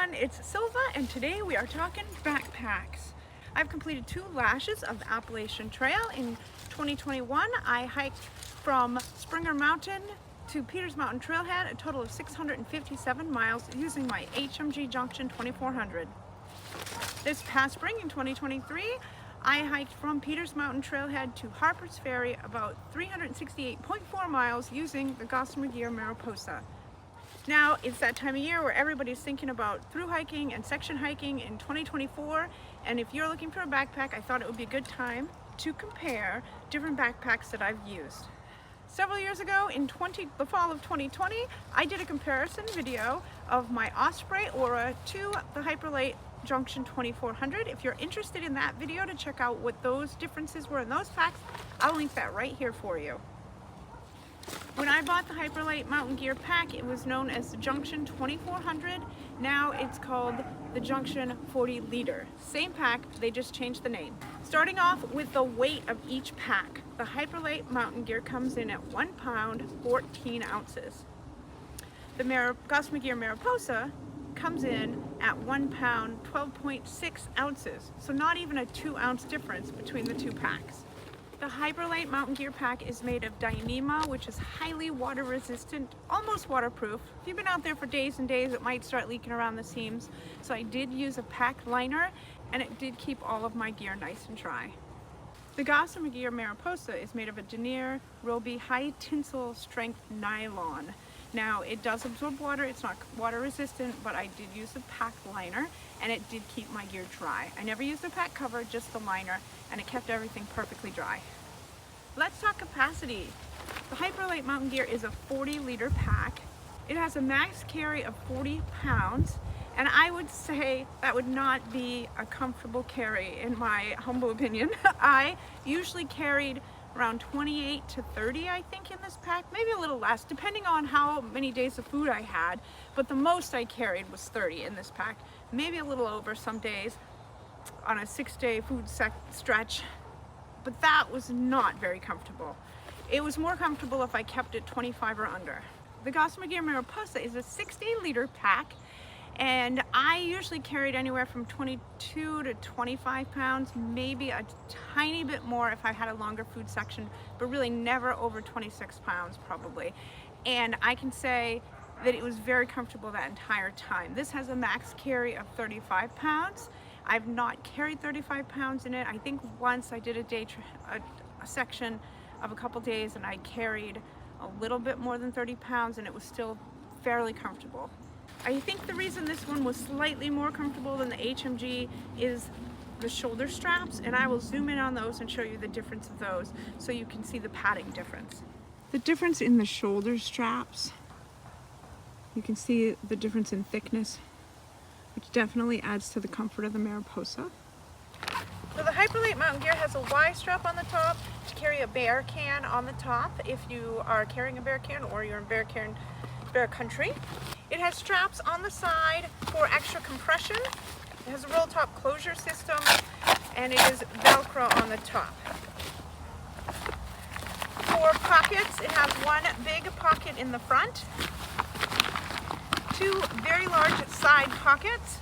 everyone, it's Silva and today we are talking backpacks. I've completed 2 lashes of the Appalachian Trail. In 2021, I hiked from Springer Mountain to Peters Mountain Trailhead, a total of 657 miles using my HMG Junction 2400. This past spring in 2023, I hiked from Peters Mountain Trailhead to Harper's Ferry, about 368.4 miles using the Gossamer Gear Mariposa. Now, it's that time of year where everybody's thinking about through hiking and section hiking in 2024, and if you're looking for a backpack, I thought it would be a good time to compare different backpacks that I've used. Several years ago, in the fall of 2020, I did a comparison video of my Osprey Aura to the Hyperlite Junction 2400. If you're interested in that video to check out what those differences were in those packs, I'll link that right here for you. When I bought the Hyperlite mountain gear pack, it was known as the Junction 2400. Now it's called the Junction 40 liter. Same pack, they just changed the name. Starting off with the weight of each pack, the Hyperlite mountain gear comes in at 1 pound, 14 ounces. The Gossamer Gear Mariposa comes in at 1 pound, 12.6 ounces. So not even a 2 ounce difference between the 2 packs. The Hyperlite mountain gear pack is made of Dyneema, which is highly water resistant, almost waterproof. If you've been out there for days and days, it might start leaking around the seams. So I did use a pack liner, and it did keep all of my gear nice and dry. The Gossamer Gear Mariposa is made of a denier, Roby, high tensile strength nylon. Now, it does absorb water, it's not water resistant, but I did use a pack liner, and it did keep my gear dry. I never used a pack cover, just the liner, and it kept everything perfectly dry. Let's talk capacity. The Hyperlite mountain gear is a 40 liter pack. It has a max carry of 40 pounds, and I would say that would not be a comfortable carry in my humble opinion. I usually carried around 28 to 30, I think, in this pack, maybe a little less, depending on how many days of food I had, but the most I carried was 30 in this pack, maybe a little over some days on a 6-day food stretch, but that was not very comfortable. It was more comfortable if I kept it 25 or under. The Gossamer Gear Mariposa is a 60 liter pack, and I usually carried anywhere from 22 to 25 pounds, maybe a tiny bit more if I had a longer food section, but really never over 26 pounds probably. And I can say that it was very comfortable that entire time. This has a max carry of 35 pounds. I've not carried 35 pounds in it. I think once I did a section of a couple days and I carried a little bit more than 30 pounds and it was still fairly comfortable. I think the reason this one was slightly more comfortable than the HMG is the shoulder straps, and I will zoom in on those and show you the difference of those so you can see the padding difference. The difference in the shoulder straps, you can see the difference in thickness, which definitely adds to the comfort of the Mariposa. So the Hyperlite mountain gear has a Y strap on the top to carry a bear can on the top if you are carrying a bear can or you're in bear country. It has straps on the side for extra compression. It has a roll top closure system, and it is Velcro on the top. For pockets, it has one big pocket in the front, 2 very large side pockets,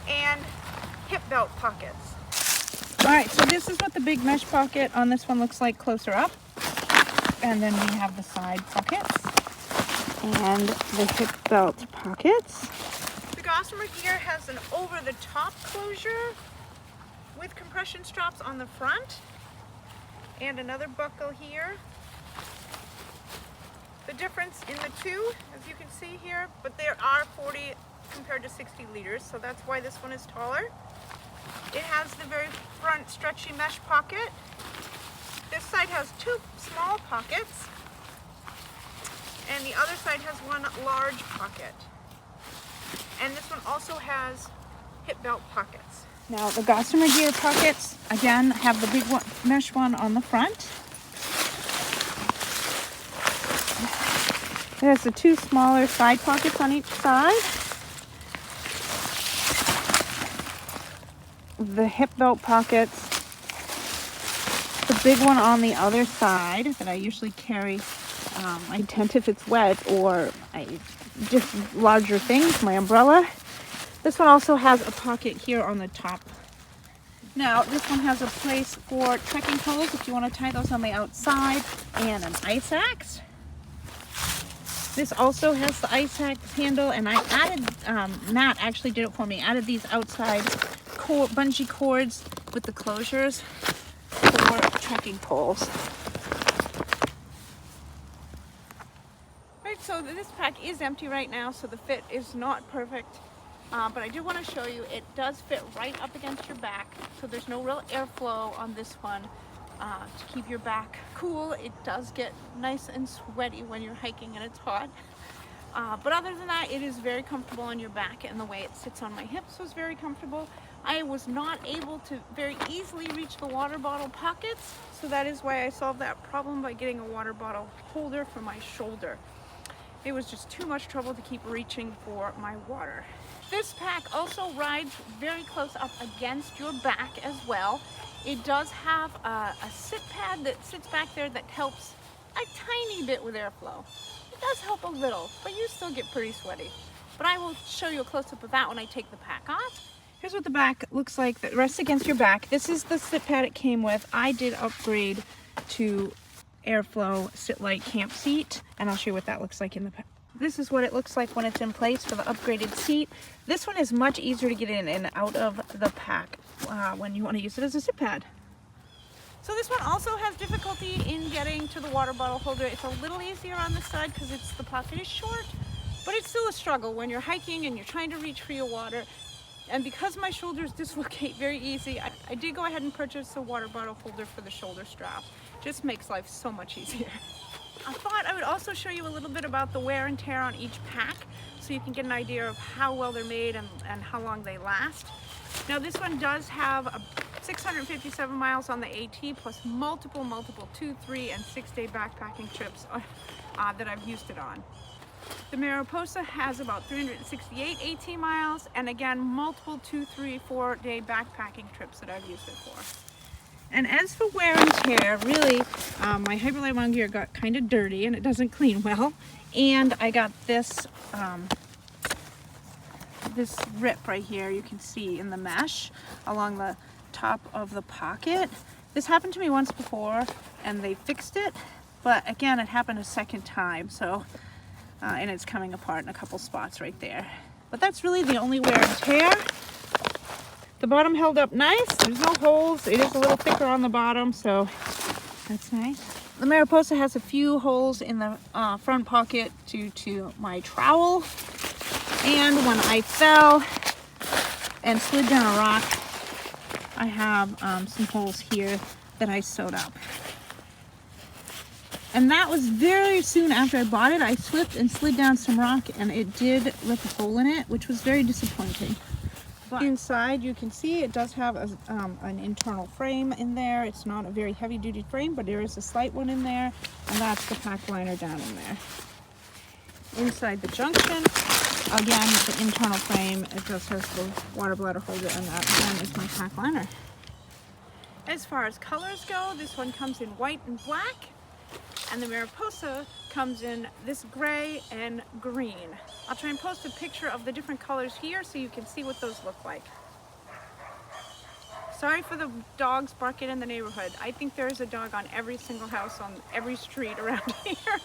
and hip belt pockets. Alright, so this is what the big mesh pocket on this one looks like closer up. And then we have the side pockets and the hip belt pockets. The Gossamer Gear has an over-the-top closure with compression straps on the front and another buckle here. The difference in the two, as you can see here, but there are 40 compared to 60 liters, so that's why this one is taller. It has the very front stretchy mesh pocket. This side has 2 small pockets, and the other side has 1 large pocket. And this one also has hip belt pockets. Now the Gossamer Gear pockets, again, have the big mesh one on the front. It has the 2 smaller side pockets on each side. The hip belt pockets, the big one on the other side that I usually carry, I tend if it's wet or I different larger things, my umbrella. This one also has a pocket here on the top. Now, this one has a place for trekking poles if you want to tie those on the outside, and an ice axe. This also has the ice axe handle, and I added, Matt actually did it for me, added these outside bungee cords with the closures for trekking poles. Right, so this pack is empty right now, so the fit is not perfect. But I do want to show you, it does fit right up against your back, so there's no real airflow on this one to keep your back cool. It does get nice and sweaty when you're hiking and it's hot. But other than that, it is very comfortable on your back, and the way it sits on my hips was very comfortable. I was not able to very easily reach the water bottle pockets, so that is why I solved that problem by getting a water bottle holder for my shoulder. It was just too much trouble to keep reaching for my water. This pack also rides very close up against your back as well. It does have a sit pad that sits back there that helps a tiny bit with airflow. It does help a little, but you still get pretty sweaty. But I will show you a close-up of that when I take the pack off. Here's what the back looks like that rests against your back. This is the sit pad it came with. I did upgrade to airflow sit light camp seat, and I'll show you what that looks like in the pack. This is what it looks like when it's in place for the upgraded seat. This one is much easier to get in and out of the pack when you want to use it as a sit pad. So this one also has difficulty in getting to the water bottle holder. It's a little easier on this side because the pocket is short, but it's still a struggle when you're hiking and you're trying to reach for your water. And because my shoulders dislocate very easy, I did go ahead and purchase a water bottle holder for the shoulder strap. Just makes life so much easier. I thought I would also show you a little bit about the wear and tear on each pack so you can get an idea of how well they're made and how long they last. Now this one does have 657 miles on the AT plus multiple 2, 3, and 6 day backpacking trips that I've used it on. The Mariposa has about 368 AT miles, and again multiple 2, 3, 4 day backpacking trips that I've used it for. And as for wear and tear, really, my Hyperlite mountain gear got kind of dirty and it doesn't clean well. And I got this this rip right here, you can see in the mesh along the top of the pocket. This happened to me once before and they fixed it, but again, it happened a second time. So, and it's coming apart in a couple spots right there. But that's really the only wear and tear. The bottom held up nice. There's no holes. It is a little thicker on the bottom, so that's nice. The Mariposa has a few holes in the front pocket due to my trowel. And when I fell and slid down a rock, I have some holes here that I sewed up. And that was very soon after I bought it. I slipped and slid down some rock and it did rip a hole in it, which was very disappointing. But inside you can see it does have an internal frame in there. It's not a very heavy duty frame, but there is a slight one in there, and that's the pack liner down in there. Inside the junction, again, the internal frame, it just has the water bladder holder, and that again is my pack liner. As far as colors go, this one comes in white and black, and the Mariposa comes in this gray and green. I'll try and post a picture of the different colors here so you can see what those look like. Sorry for the dogs barking in the neighborhood. I think there is a dog on every single house on every street around here.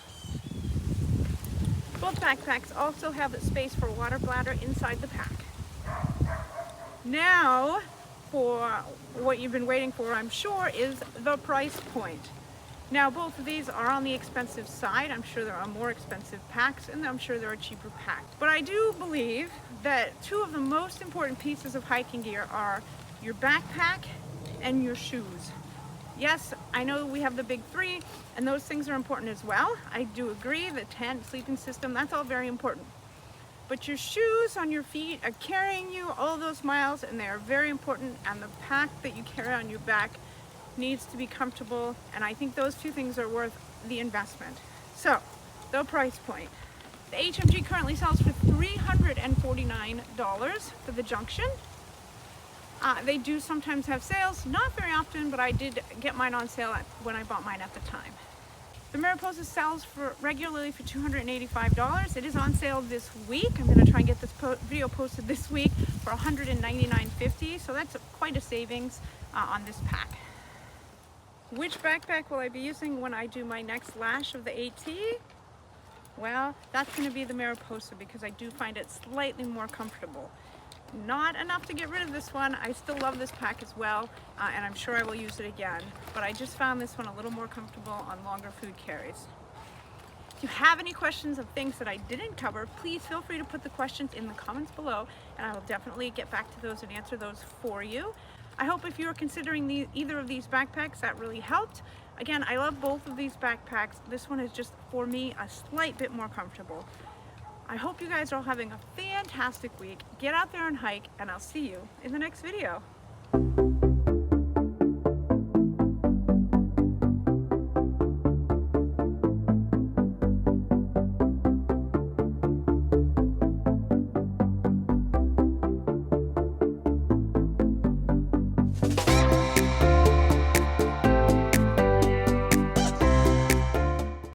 Both backpacks also have a space for water bladder inside the pack. Now, for what you've been waiting for, I'm sure, is the price point. Now, both of these are on the expensive side. I'm sure there are more expensive packs, and I'm sure there are cheaper packs. But I do believe that two of the most important pieces of hiking gear are your backpack and your shoes. Yes, I know we have the big three, and those things are important as well. I do agree, the tent, sleeping system, that's all very important. But your shoes on your feet are carrying you all those miles, and they are very important, and the pack that you carry on your back needs to be comfortable, and I think those two things are worth the investment. So, the price point. The HMG currently sells for $349 for the Junction. They do sometimes have sales, not very often, but I did get mine on sale when I bought mine at the time. The Mariposa sells for regularly for $285. It is on sale this week. I'm going to try and get this video posted this week for $199.50. So that's quite a savings on this pack. Which backpack will I be using when I do my next lash of the AT? Well, that's going to be the Mariposa because I do find it slightly more comfortable. Not enough to get rid of this one. I still love this pack as well, and I'm sure I will use it again. But I just found this one a little more comfortable on longer food carries. If you have any questions of things that I didn't cover, please feel free to put the questions in the comments below, and I will definitely get back to those and answer those for you. I hope if you're considering either of these backpacks, that really helped. Again, I love both of these backpacks. This one is just, for me, a slight bit more comfortable. I hope you guys are all having a fantastic week. Get out there and hike, and I'll see you in the next video.